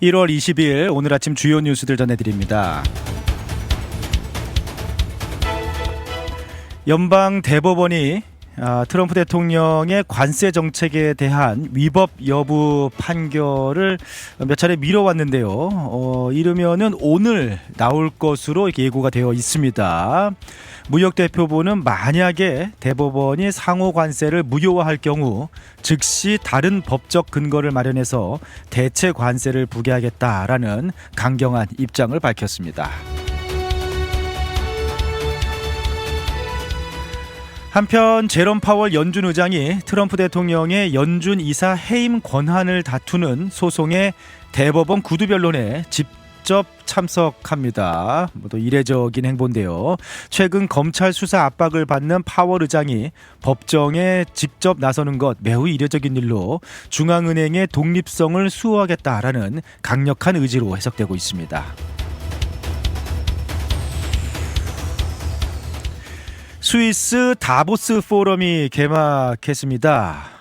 1월 20일 오늘 아침 주요 뉴스들 전해드립니다. 연방 대법원이 트럼프 대통령의 관세 정책에 대한 위법 여부 판결을 몇 차례 미뤄왔는데요. 이르면은 오늘 나올 것으로 이렇게 예고가 되어 있습니다. 무역대표부는 만약에 대법원이 상호 관세를 무효화할 경우 즉시 다른 법적 근거를 마련해서 대체 관세를 부과하겠다라는 강경한 입장을 밝혔습니다. 한편 제롬 파월 연준 의장이 트럼프 대통령의 연준 이사 해임 권한을 다투는 소송의 대법원 구두 변론에 직접 참석합니다. 또 이례적인 행보인데요. 최근 검찰 수사 압박을 받는 파월 의장이 법정에 직접 나서는 것 매우 이례적인 일로 중앙은행의 독립성을 수호하겠다라는 강력한 의지로 해석되고 있습니다. 스위스 다보스 포럼이 개막했습니다.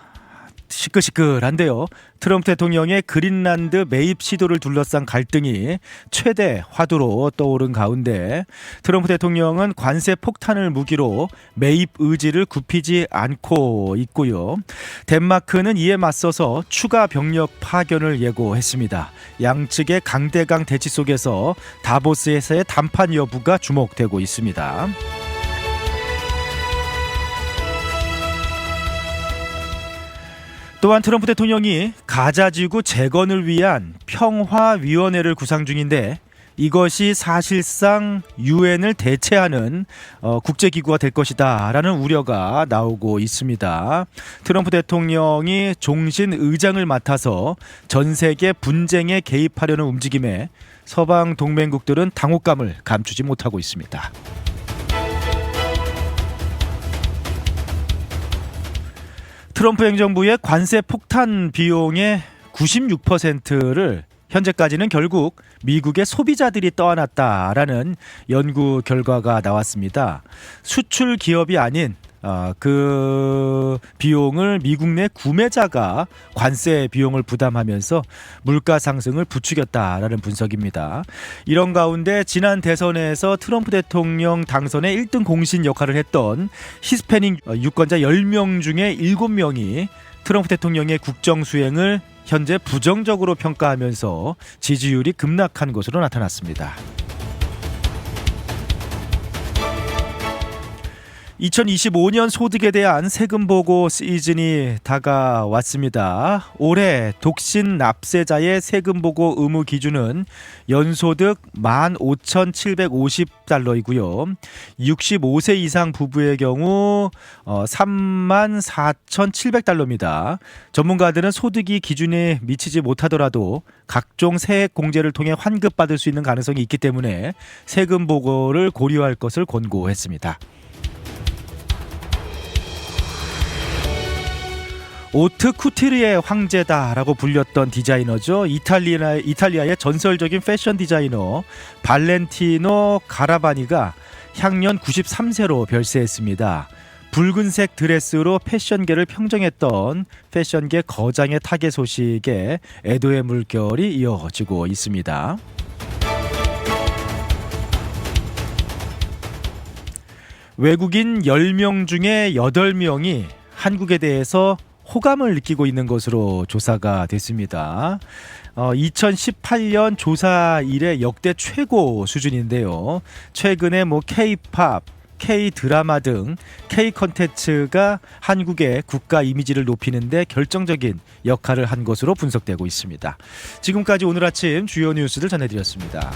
시끌시끌한데요. 트럼프 대통령의 그린란드 매입 시도를 둘러싼 갈등이 최대 화두로 떠오른 가운데 트럼프 대통령은 관세 폭탄을 무기로 매입 의지를 굽히지 않고 있고요. 덴마크는 이에 맞서서 추가 병력 파견을 예고했습니다. 양측의 강대강 대치 속에서 다보스에서의談判 여부가 주목되고 있습니다. 또한 트럼프 대통령이 가자지구 재건을 위한 평화위원회를 구상 중인데 이것이 사실상 유엔을 대체하는 국제기구가 될 것이다 라는 우려가 나오고 있습니다. 트럼프 대통령이 종신 의장을 맡아서 전 세계 분쟁에 개입하려는 움직임에 서방 동맹국들은 당혹감을 감추지 못하고 있습니다. 트럼프 행정부의 관세 폭탄 비용의 96%를 현재까지는 결국 미국의 소비자들이 떠안았다라는 연구 결과가 나왔습니다. 수출 기업이 아닌 그 비용을 미국 내 구매자가 관세 비용을 부담하면서 물가 상승을 부추겼다라는 분석입니다. 이런 가운데 지난 대선에서 트럼프 대통령 당선의 1등 공신 역할을 했던 히스패닉 유권자 10명 중에 7명이 트럼프 대통령의 국정 수행을 현재 부정적으로 평가하면서 지지율이 급락한 것으로 나타났습니다. 2025년 소득에 대한 세금 보고 시즌이 다가왔습니다. 올해 독신 납세자의 세금 보고 의무 기준은 연소득 15,750달러이고요. 65세 이상 부부의 경우 34,700달러입니다. 전문가들은 소득이 기준에 미치지 못하더라도 각종 세액 공제를 통해 환급받을 수 있는 가능성이 있기 때문에 세금 보고를 고려할 것을 권고했습니다. 오트 쿠티르의 황제다라고 불렸던 디자이너죠. 이탈리아의 전설적인 패션 디자이너 발렌티노 가라바니가 향년 93세로 별세했습니다. 붉은색 드레스로 패션계를 평정했던 패션계 거장의 타계 소식에 애도의 물결이 이어지고 있습니다. 외국인 10명 중에 8명이 한국에 대해서 호감을 느끼고 있는 것으로 조사가 됐습니다. 2018년 조사 이래 역대 최고 수준인데요. 최근에 K-팝, K-드라마 등 K-컨텐츠가 한국의 국가 이미지를 높이는 데 결정적인 역할을 한 것으로 분석되고 있습니다. 지금까지 오늘 아침 주요 뉴스들 전해드렸습니다.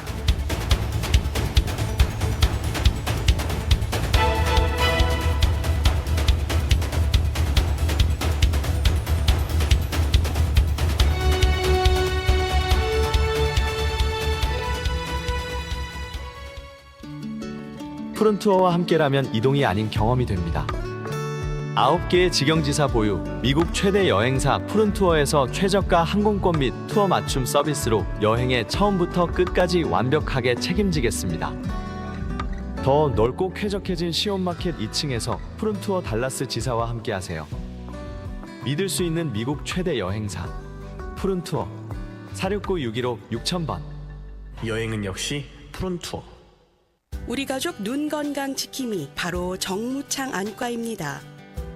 푸른투어와 함께라면 이동이 아닌 경험이 됩니다. 9개의 직영지사 보유, 미국 최대 여행사 푸른투어에서 최저가 항공권 및 투어 맞춤 서비스로 여행의 처음부터 끝까지 완벽하게 책임지겠습니다. 더 넓고 쾌적해진 시온마켓 2층에서 푸른투어 달라스 지사와 함께하세요. 믿을 수 있는 미국 최대 여행사 푸른투어. 469-615-6000번. 여행은 역시 푸른투어. 우리 가족 눈 건강 지킴이 바로 정무창 안과입니다.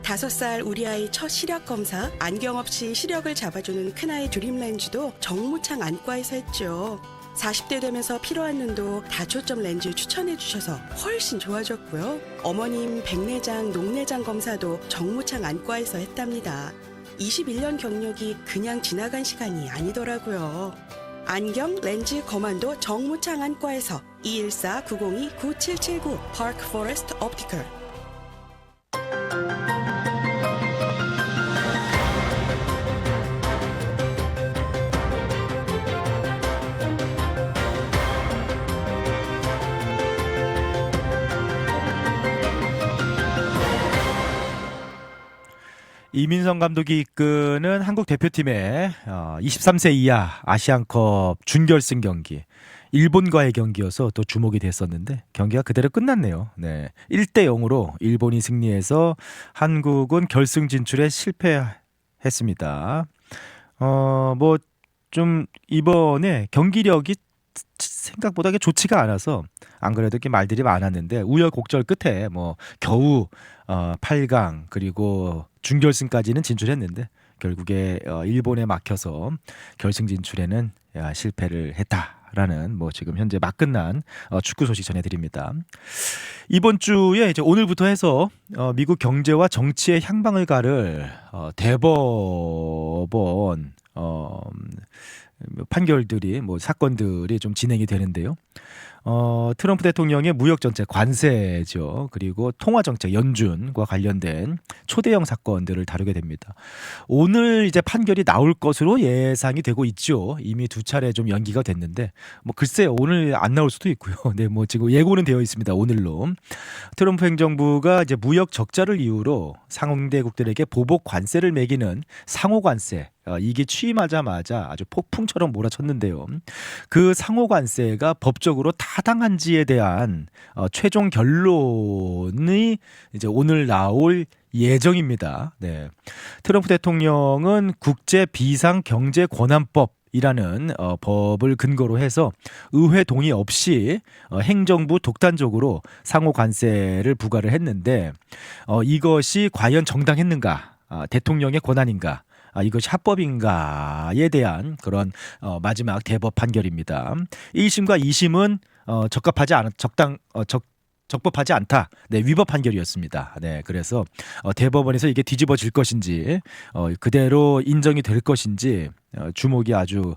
5살 우리 아이 첫 시력 검사, 안경 없이 시력을 잡아주는 큰아이 드림렌즈도 정무창 안과에서 했죠. 40대 되면서 필요한 눈도 다초점 렌즈 추천해 주셔서 훨씬 좋아졌고요. 어머님 백내장, 녹내장 검사도 정무창 안과에서 했답니다. 21년 경력이 그냥 지나간 시간이 아니더라고요. 안경, 렌즈, 거만도 정무창 안과에서 214-902-9779 파크 포레스트 옵티컬. 이민성 감독이 이끄는 한국 대표팀의 23세 이하 아시안컵 준결승 경기, 일본과의 경기여서 또 주목이 됐었는데 경기가 그대로 끝났네요. 네, 1대 0으로 일본이 승리해서 한국은 결승 진출에 실패했습니다. 뭐 좀 이번에 경기력이 생각보다 좋지가 않아서 안 그래도 이렇게 말들이 많았는데 우여곡절 끝에 뭐 겨우 8강 그리고 준결승까지는 진출했는데 결국에 일본에 막혀서 결승 진출에는 실패를 했다라는 뭐 지금 현재 막 끝난 축구 소식 전해드립니다. 이번 주에 이제 오늘부터 해서 미국 경제와 정치의 향방을 가를 대법원 판결들이 뭐 사건들이 좀 진행이 되는데요. 트럼프 대통령의 무역 정책 관세죠. 그리고 통화 정책 연준과 관련된 초대형 사건들을 다루게 됩니다. 오늘 이제 판결이 나올 것으로 예상이 되고 있죠. 이미 2차례 좀 연기가 됐는데 뭐 글쎄 오늘 안 나올 수도 있고요. 네, 뭐 지금 예고는 되어 있습니다. 오늘로 트럼프 행정부가 이제 무역 적자를 이유로 상대국들에게 보복 관세를 매기는 상호 관세 이게 취임하자마자 아주 폭풍처럼 몰아쳤는데요. 그 상호 관세가 법적으로 타당한지에 대한 최종 결론이 이제 오늘 나올 예정입니다. 네. 트럼프 대통령은 국제 비상 경제 권한법 이라는 법을 근거로 해서 의회 동의 없이 행정부 독단적으로 상호 관세를 부과를 했는데 이것이 과연 정당했는가? 대통령의 권한인가? 이것이 합법인가에 대한 그런 마지막 대법 판결입니다. 1심과 2심은 적법하지 않다. 네, 위법 판결이었습니다. 네, 그래서 대법원에서 이게 뒤집어질 것인지 그대로 인정이 될 것인지 주목이 아주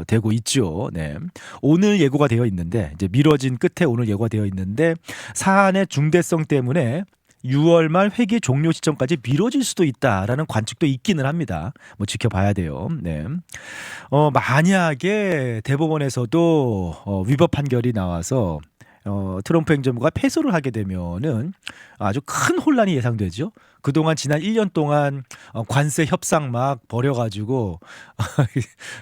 되고 있죠. 네, 오늘 예고가 되어 있는데 이제 미뤄진 끝에 오늘 예고가 되어 있는데 사안의 중대성 때문에 6월 말 회기 종료 시점까지 미뤄질 수도 있다라는 관측도 있기는 합니다. 뭐 지켜봐야 돼요. 네. 만약에 대법원에서도 위법 판결이 나와서 트럼프 행정부가 패소를 하게 되면은 아주 큰 혼란이 예상되죠. 그동안 지난 1년 동안 관세 협상 막 벌여가지고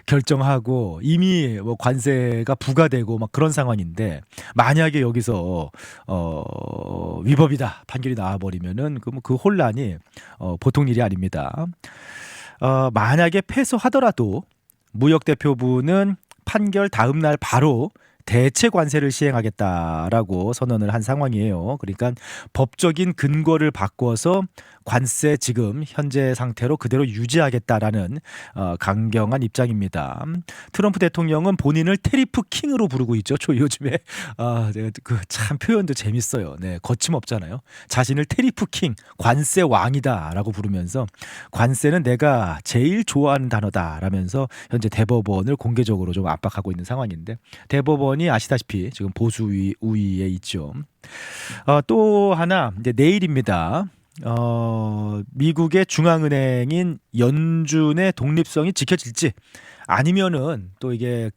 결정하고 이미 뭐 관세가 부과되고 막 그런 상황인데 만약에 여기서 위법이다 판결이 나와버리면은 그 혼란이 보통 일이 아닙니다. 만약에 패소하더라도 무역대표부는 판결 다음 날 바로 대체 관세를 시행하겠다라고 선언을 한 상황이에요. 그러니까 법적인 근거를 바꿔서 관세 지금 현재 상태로 그대로 유지하겠다라는 강경한 입장입니다. 트럼프 대통령은 본인을 테리프 킹으로 부르고 있죠. 저 요즘에 그 참 표현도 재밌어요. 네, 거침없잖아요. 자신을 테리프 킹, 관세 왕이다라고 부르면서 관세는 내가 제일 좋아하는 단어다라면서 현재 대법원을 공개적으로 좀 압박하고 있는 상황인데 대법원이 아시다시피 지금 보수 우위에 있죠. 또 하나 이제 내일입니다. 미국의 중앙은행인 연준의 독립성이 지켜질지 아니면은 또 이게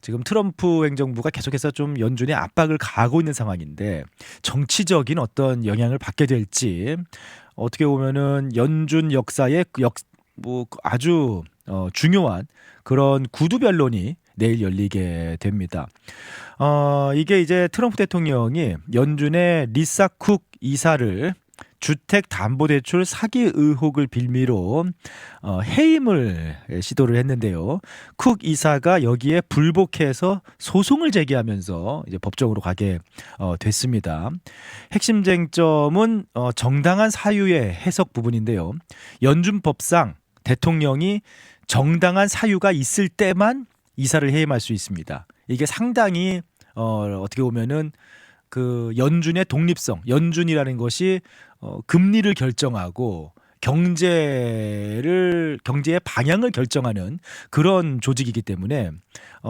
지금 트럼프 행정부가 계속해서 좀 연준에 압박을 가하고 있는 상황인데 정치적인 어떤 영향을 받게 될지 어떻게 보면은 연준 역사의 뭐 아주 중요한 그런 구두 변론이 내일 열리게 됩니다. 이게 이제 트럼프 대통령이 연준의 리사 쿡 이사를 주택담보대출 사기 의혹을 빌미로 해임을 시도를 했는데요. 쿡 이사가 여기에 불복해서 소송을 제기하면서 이제 법정으로 가게 됐습니다. 핵심 쟁점은 정당한 사유의 해석 부분인데요. 연준법상 대통령이 정당한 사유가 있을 때만 이사를 해임할 수 있습니다. 이게 상당히 어떻게 보면은 그 연준의 독립성, 연준이라는 것이 금리를 결정하고 경제의 방향을 결정하는 그런 조직이기 때문에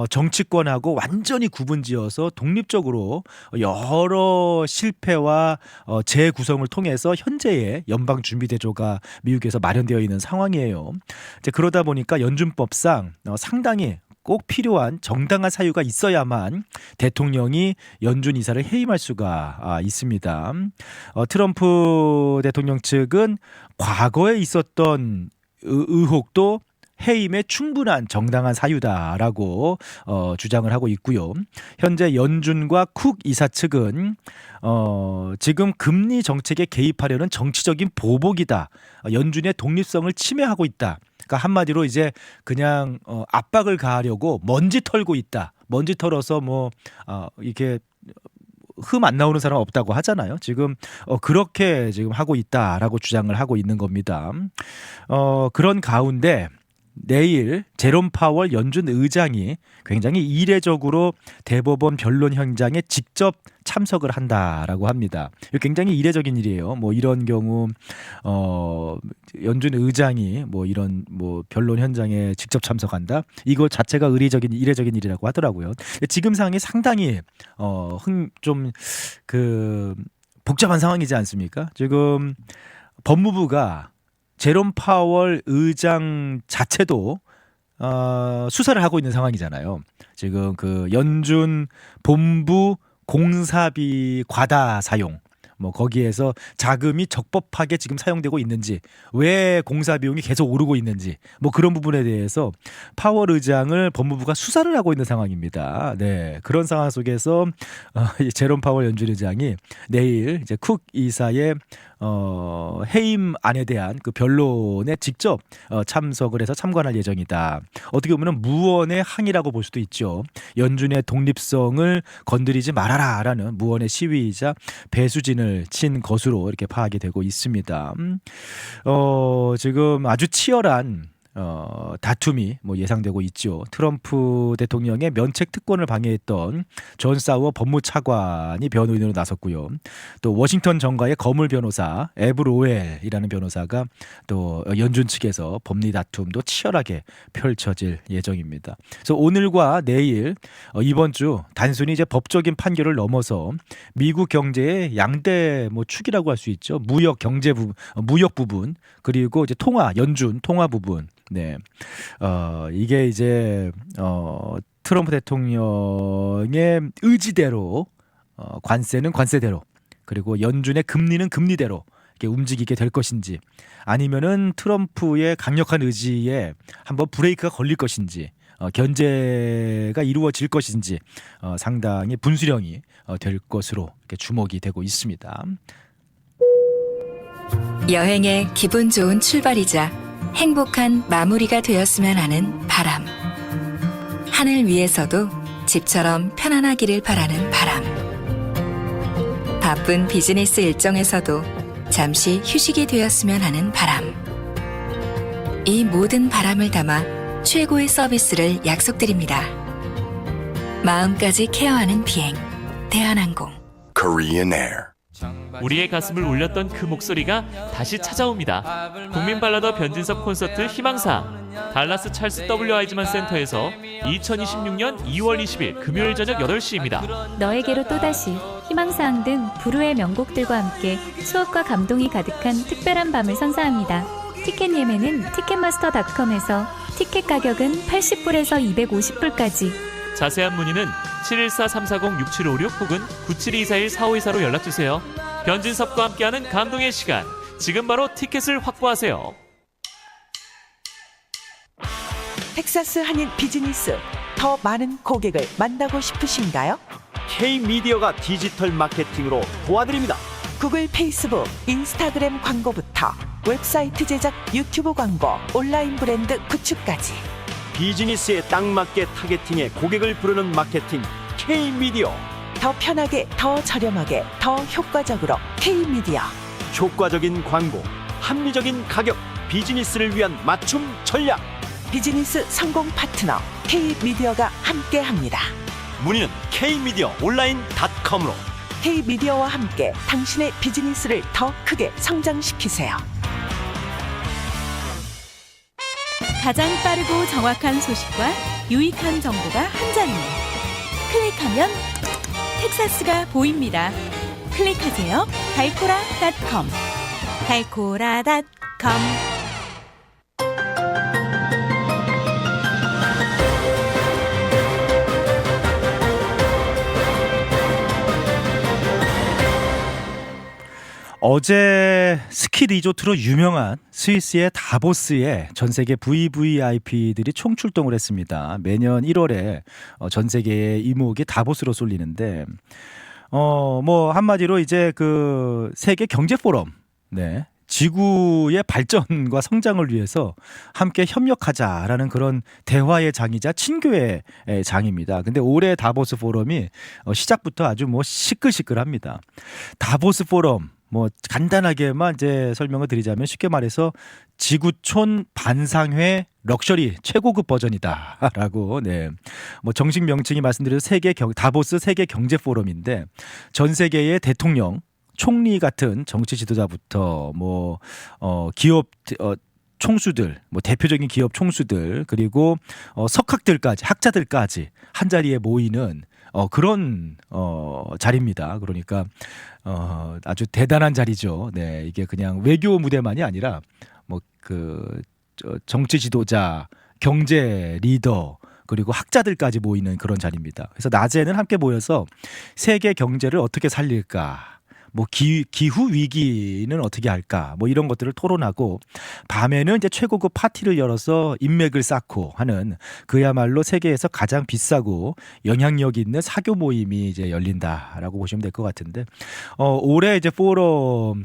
정치권하고 완전히 구분지어서 독립적으로 여러 실패와 재구성을 통해서 현재의 연방준비제도가 미국에서 마련되어 있는 상황이에요. 이제 그러다 보니까 연준법상 상당히 꼭 필요한 정당한 사유가 있어야만 대통령이 연준 이사를 해임할 수가 있습니다. 트럼프 대통령 측은 과거에 있었던 의혹도 해임에 충분한 정당한 사유다라고 주장을 하고 있고요. 현재 연준과 쿡 이사 측은 지금 금리 정책에 개입하려는 정치적인 보복이다. 연준의 독립성을 침해하고 있다. 그러니까 한마디로 이제 그냥 압박을 가하려고 먼지 털고 있다. 먼지 털어서 뭐 이렇게 흠 안 나오는 사람 없다고 하잖아요. 지금 그렇게 지금 하고 있다라고 주장을 하고 있는 겁니다. 그런 가운데 내일 제롬 파월 연준 의장이 굉장히 이례적으로 대법원 변론 현장에 직접 참석을 한다라고 합니다. 굉장히 이례적인 일이에요. 뭐 이런 경우 연준 의장이 뭐 이런 뭐 변론 현장에 직접 참석한다. 이거 자체가 이례적인 일이라고 하더라고요. 지금 상황이 상당히 좀 그 복잡한 상황이지 않습니까? 지금 법무부가 제롬 파월 의장 자체도 수사를 하고 있는 상황이잖아요. 지금 그 연준 본부 공사비 과다 사용, 뭐 거기에서 자금이 적법하게 지금 사용되고 있는지, 왜 공사 비용이 계속 오르고 있는지, 뭐 그런 부분에 대해서 파월 의장을 법무부가 수사를 하고 있는 상황입니다. 네, 그런 상황 속에서 제롬 파월 연준 의장이 내일 이제 쿡 이사의 해임안에 대한 그 변론에 직접 참석을 해서 참관할 예정이다. 어떻게 보면 무언의 항의라고 볼 수도 있죠. 연준의 독립성을 건드리지 말아라라는 무언의 시위이자 배수진을 친 것으로 이렇게 파악이 되고 있습니다. 지금 아주 치열한 다툼이 뭐 예상되고 있죠. 트럼프 대통령의 면책 특권을 방해했던 존 사워 법무차관이 변호인으로 나섰고요. 또 워싱턴 정가의 거물 변호사 에브 로웰이라는 변호사가 또 연준 측에서 법리 다툼도 치열하게 펼쳐질 예정입니다. 그래서 오늘과 내일 이번 주 단순히 이제 법적인 판결을 넘어서 미국 경제의 양대 뭐 축이라고 할 수 있죠. 무역 부분 그리고 이제 연준 통화 부분. 네, 이게 이제 트럼프 대통령의 의지대로 관세는 관세대로 그리고 연준의 금리는 금리대로 이렇게 움직이게 될 것인지 아니면은 트럼프의 강력한 의지에 한번 브레이크가 걸릴 것인지 견제가 이루어질 것인지 상당히 분수령이 될 것으로 이렇게 주목이 되고 있습니다. 여행의 기분 좋은 출발이자 행복한 마무리가 되었으면 하는 바람. 하늘 위에서도 집처럼 편안하기를 바라는 바람. 바쁜 비즈니스 일정에서도 잠시 휴식이 되었으면 하는 바람. 이 모든 바람을 담아 최고의 서비스를 약속드립니다. 마음까지 케어하는 비행. 대한항공. Korean Air. 우리의 가슴을 울렸던 그 목소리가 다시 찾아옵니다. 국민 발라더 변진섭 콘서트 희망사항. 달라스 찰스 W 아이즈만 센터에서 2026년 2월 20일 금요일 저녁 8시입니다. 너에게로 또다시 희망사항 등 불후의 명곡들과 함께 추억과 감동이 가득한 특별한 밤을 선사합니다. 티켓 예매는 티켓마스터.com에서 티켓 가격은 80불에서 250불까지. 자세한 문의는 714-340-6756 혹은 97241-4524로 연락주세요. 변진섭과 함께하는 감동의 시간, 지금 바로 티켓을 확보하세요. 텍사스 한인 비즈니스, 더 많은 고객을 만나고 싶으신가요? K-미디어가 디지털 마케팅으로 도와드립니다. 구글, 페이스북, 인스타그램 광고부터 웹사이트 제작, 유튜브 광고, 온라인 브랜드 구축까지 비즈니스에 딱 맞게 타겟팅해 고객을 부르는 마케팅 K-미디어. 더 편하게, 더 저렴하게, 더 효과적으로 K-미디어. 효과적인 광고, 합리적인 가격, 비즈니스를 위한 맞춤 전략. 비즈니스 성공 파트너 K-미디어가 함께합니다. 문의는 K-미디어 온라인.com으로. K-미디어와 함께 당신의 비즈니스를 더 크게 성장시키세요. 가장 빠르고 정확한 소식과 유익한 정보가 한자리에. 클릭하면 텍사스가 보입니다. 클릭하세요. 달코라.com. 달코라.com. 어제 스키 리조트로 유명한 스위스의 다보스에 전 세계 VVIP들이 총출동을 했습니다. 매년 1월에 전 세계의 이목이 다보스로 쏠리는데 뭐 한마디로 이제 그 세계 경제 포럼, 네, 지구의 발전과 성장을 위해서 함께 협력하자라는 그런 대화의 장이자 친교의 장입니다. 근데 올해 다보스 포럼이 시작부터 아주 뭐 시끌시끌합니다. 다보스 포럼, 뭐 간단하게만 이제 설명을 드리자면 쉽게 말해서 지구촌 반상회 럭셔리 최고급 버전이다라고, 네, 뭐 정식 명칭이 말씀드린 다보스 세계 경제 포럼인데 전 세계의 대통령, 총리 같은 정치 지도자부터 뭐 기업 총수들, 뭐 대표적인 기업 총수들, 그리고 석학들까지, 학자들까지 한 자리에 모이는 그런 자리입니다. 그러니까 아주 대단한 자리죠. 네, 이게 그냥 외교 무대만이 아니라 뭐 그 정치 지도자, 경제 리더, 그리고 학자들까지 모이는 그런 자리입니다. 그래서 낮에는 함께 모여서 세계 경제를 어떻게 살릴까, 뭐 기후 위기는 어떻게 할까, 뭐 이런 것들을 토론하고, 밤에는 이제 최고급 파티를 열어서 인맥을 쌓고 하는 그야말로 세계에서 가장 비싸고 영향력 있는 사교 모임이 이제 열린다라고 보시면 될 것 같은데, 올해 이제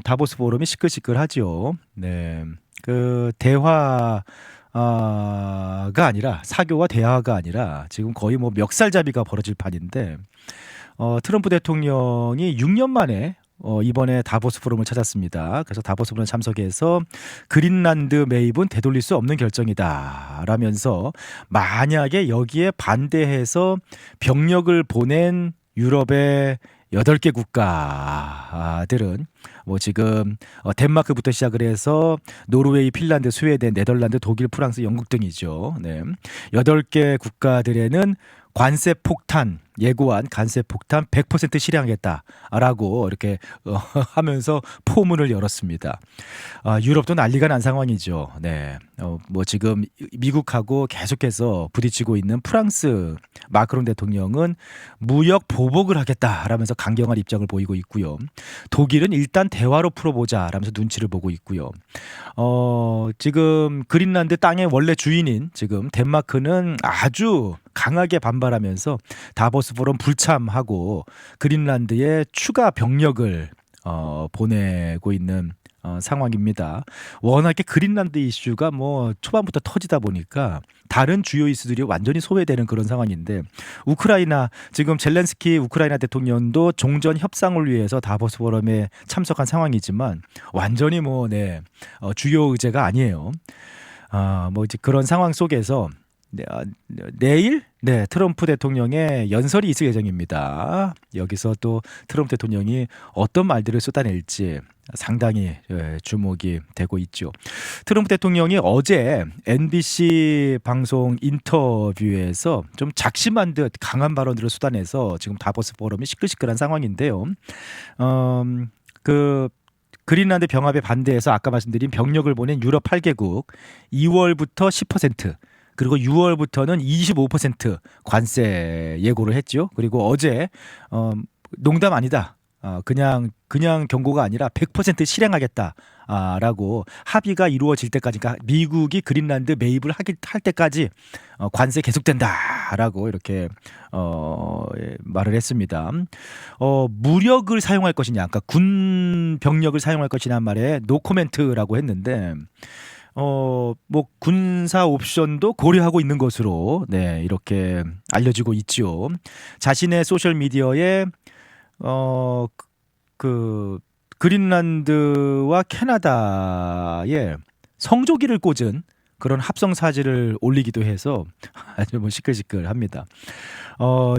다보스 포럼이 시끌시끌하죠. 네, 그 대화 가 아니라, 사교와 대화가 아니라 지금 거의 뭐 멱살잡이가 벌어질 판인데, 트럼프 대통령이 6년 만에 이번에 다보스 포럼을 찾았습니다. 그래서 다보스 포럼 참석해서 그린란드 매입은 되돌릴 수 없는 결정이다 라면서, 만약에 여기에 반대해서 병력을 보낸 유럽의 8개 국가들은 뭐 지금 덴마크부터 시작을 해서 노르웨이, 핀란드, 스웨덴, 네덜란드, 독일, 프랑스, 영국 등이죠. 네, 8개 국가들에는 관세 폭탄, 예고한 관세 폭탄 100% 실행하겠다라고 이렇게 하면서 포문을 열었습니다. 유럽도 난리가 난 상황이죠. 네, 뭐 지금 미국하고 계속해서 부딪히고 있는 프랑스 마크롱 대통령은 무역 보복을 하겠다라면서 강경한 입장을 보이고 있고요. 독일은 일단 대화로 풀어보자라면서 눈치를 보고 있고요. 지금 그린란드 땅의 원래 주인인 지금 덴마크는 아주 강하게 반발하면서 다보스 포럼 불참하고 그린란드에 추가 병력을 보내고 있는 상황입니다. 워낙에 그린란드 이슈가 뭐 초반부터 터지다 보니까 다른 주요 이슈들이 완전히 소외되는 그런 상황인데, 우크라이나, 지금 젤렌스키 우크라이나 대통령도 종전 협상을 위해서 다보스 포럼에 참석한 상황이지만 완전히 뭐 주요 의제가 아니에요. 뭐 이제 그런 상황 속에서 내일 트럼프 대통령의 연설이 있을 예정입니다. 여기서 또 트럼프 대통령이 어떤 말들을 쏟아낼지 상당히 주목이 되고 있죠. 트럼프 대통령이 어제 MBC 방송 인터뷰에서 좀 작심한 듯 강한 발언들을 쏟아내서 지금 다보스 포럼이 시끌시끌한 상황인데요. 그린란드 병합에 반대해서 아까 말씀드린 병력을 보낸 유럽 8개국 2월부터 10%, 그리고 6월부터는 25% 관세 예고를 했죠. 그리고 어제 농담 아니다, 그냥 경고가 아니라 100% 실행하겠다라고 합의가 이루어질 때까지, 그러니까 미국이 그린란드 매입을 할 때까지 관세 계속된다라고 이렇게 말을 했습니다. 무력을 사용할 것이냐, 그러니까 군 병력을 사용할 것이냐 말에 노코멘트라고 했는데 뭐 군사 옵션도 고려하고 있는 것으로 이렇게 알려지고 있죠. 자신의 소셜 미디어에 그 그린란드와 캐나다에 성조기를 꽂은 그런 합성 사진을 올리기도 해서 아주 뭐 시끌시끌합니다.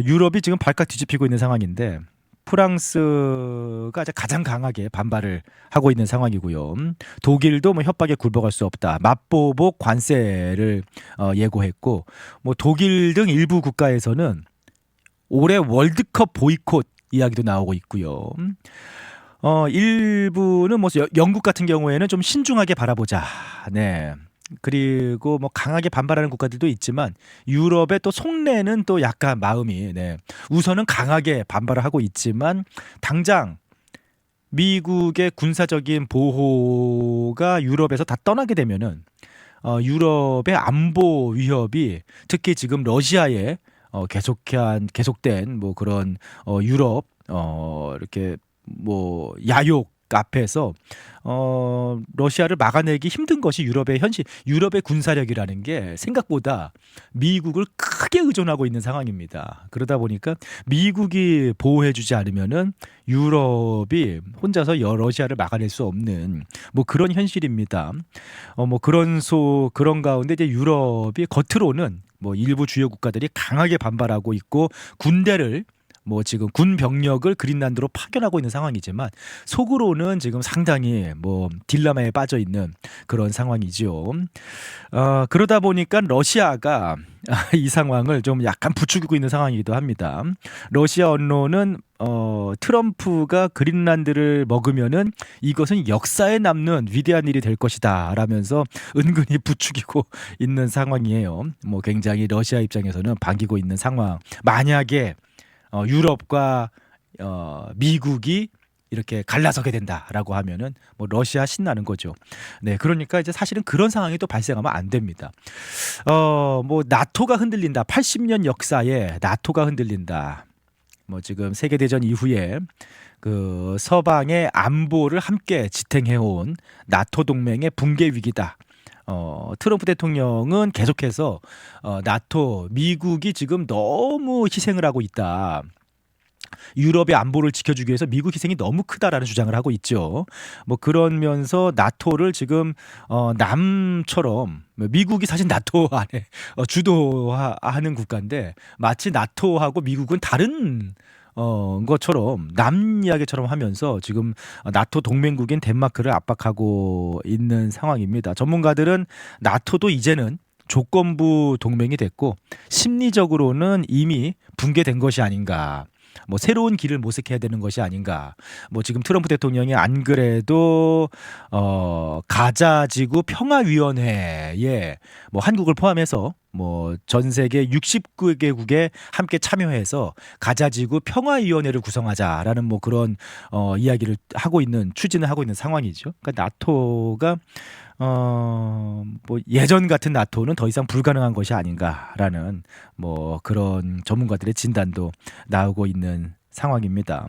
유럽이 지금 발칵 뒤집히고 있는 상황인데 프랑스가 가장 강하게 반발을 하고 있는 상황이고요. 독일도 뭐 협박에 굴복할 수 없다, 맞보복 관세를 예고했고, 뭐 독일 등 일부 국가에서는 올해 월드컵 보이콧 이야기도 나오고 있고요. 일부는 뭐 영국 같은 경우에는 좀 신중하게 바라보자. 그리고 뭐 강하게 반발하는 국가들도 있지만 유럽의 또 속내는 또 약간 마음이 우선은 강하게 반발을 하고 있지만 당장 미국의 군사적인 보호가 유럽에서 다 떠나게 되면은 유럽의 안보 위협이 특히 지금 러시아에 계속된 뭐 그런 유럽 이렇게 뭐 야욕 앞에서 러시아를 막아내기 힘든 것이 유럽의 현실, 유럽의 군사력이라는 게 생각보다 미국을 크게 의존하고 있는 상황입니다. 그러다 보니까 미국이 보호해주지 않으면은 유럽이 혼자서 러시아를 막아낼 수 없는 뭐 그런 현실입니다. 뭐 그런 가운데 이제 유럽이 겉으로는 뭐 일부 주요 국가들이 강하게 반발하고 있고 군대를 뭐 지금 군 병력을 그린란드로 파견하고 있는 상황이지만 속으로는 지금 상당히 뭐 딜레마에 빠져 있는 그런 상황이지요. 그러다 보니까 러시아가 이 상황을 좀 약간 부추기고 있는 상황이기도 합니다. 러시아 언론은 트럼프가 그린란드를 먹으면은 이것은 역사에 남는 위대한 일이 될 것이다 라면서 은근히 부추기고 있는 상황이에요. 뭐 굉장히 러시아 입장에서는 반기고 있는 상황. 만약에 유럽과 미국이 이렇게 갈라서게 된다라고 하면은 뭐 러시아 신나는 거죠. 그러니까 이제 사실은 그런 상황이 또 발생하면 안 됩니다. 뭐 나토가 흔들린다. 80년 역사에 나토가 흔들린다. 뭐 지금 세계 대전 이후에 그 서방의 안보를 함께 지탱해온 나토 동맹의 붕괴 위기다. 트럼프 대통령은 계속해서 나토, 미국이 지금 너무 희생을 하고 있다. 유럽의 안보를 지켜주기 위해서 미국 희생이 너무 크다라는 주장을 하고 있죠. 뭐 그러면서 나토를 지금 남처럼, 미국이 사실 나토 안에 주도하는 국가인데 마치 나토하고 미국은 다른 것처럼 남 이야기처럼 하면서 지금 나토 동맹국인 덴마크를 압박하고 있는 상황입니다. 전문가들은 나토도 이제는 조건부 동맹이 됐고 심리적으로는 이미 붕괴된 것이 아닌가. 뭐 새로운 길을 모색해야 되는 것이 아닌가. 뭐 지금 트럼프 대통령이 안 그래도 가자지구 평화위원회에 뭐 한국을 포함해서 뭐 전 세계 69개국에 함께 참여해서 가자지구 평화위원회를 구성하자라는 뭐 그런 이야기를 하고 있는, 추진을 하고 있는 상황이죠. 그러니까 나토가 뭐 예전 같은 나토는 더 이상 불가능한 것이 아닌가라는 뭐 그런 전문가들의 진단도 나오고 있는 상황입니다.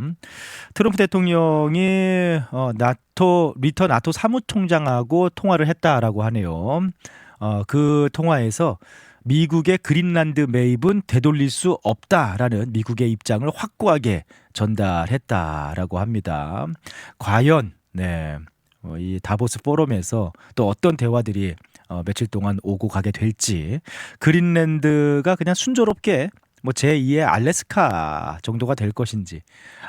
트럼프 대통령이 리터 나토 사무총장하고 통화를 했다라고 하네요. 그 통화에서 미국의 그린란드 매입은 되돌릴 수 없다라는 미국의 입장을 확고하게 전달했다라고 합니다. 과연 이 다보스 포럼에서 또 어떤 대화들이 며칠 동안 오고 가게 될지, 그린란드가 그냥 순조롭게 뭐 제2의 알래스카 정도가 될 것인지,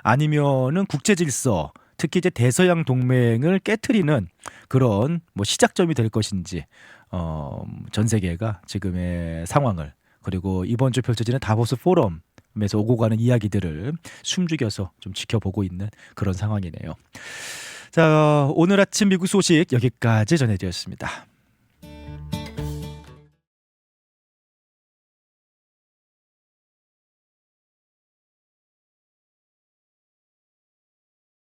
아니면은 국제 질서, 특히 이제 대서양 동맹을 깨트리는 그런 뭐 시작점이 될 것인지, 전 세계가 지금의 상황을, 그리고 이번 주 펼쳐지는 다보스 포럼에서 오고 가는 이야기들을 숨죽여서 좀 지켜보고 있는 그런 상황이네요. 자, 오늘 아침 미국 소식 여기까지 전해드렸습니다.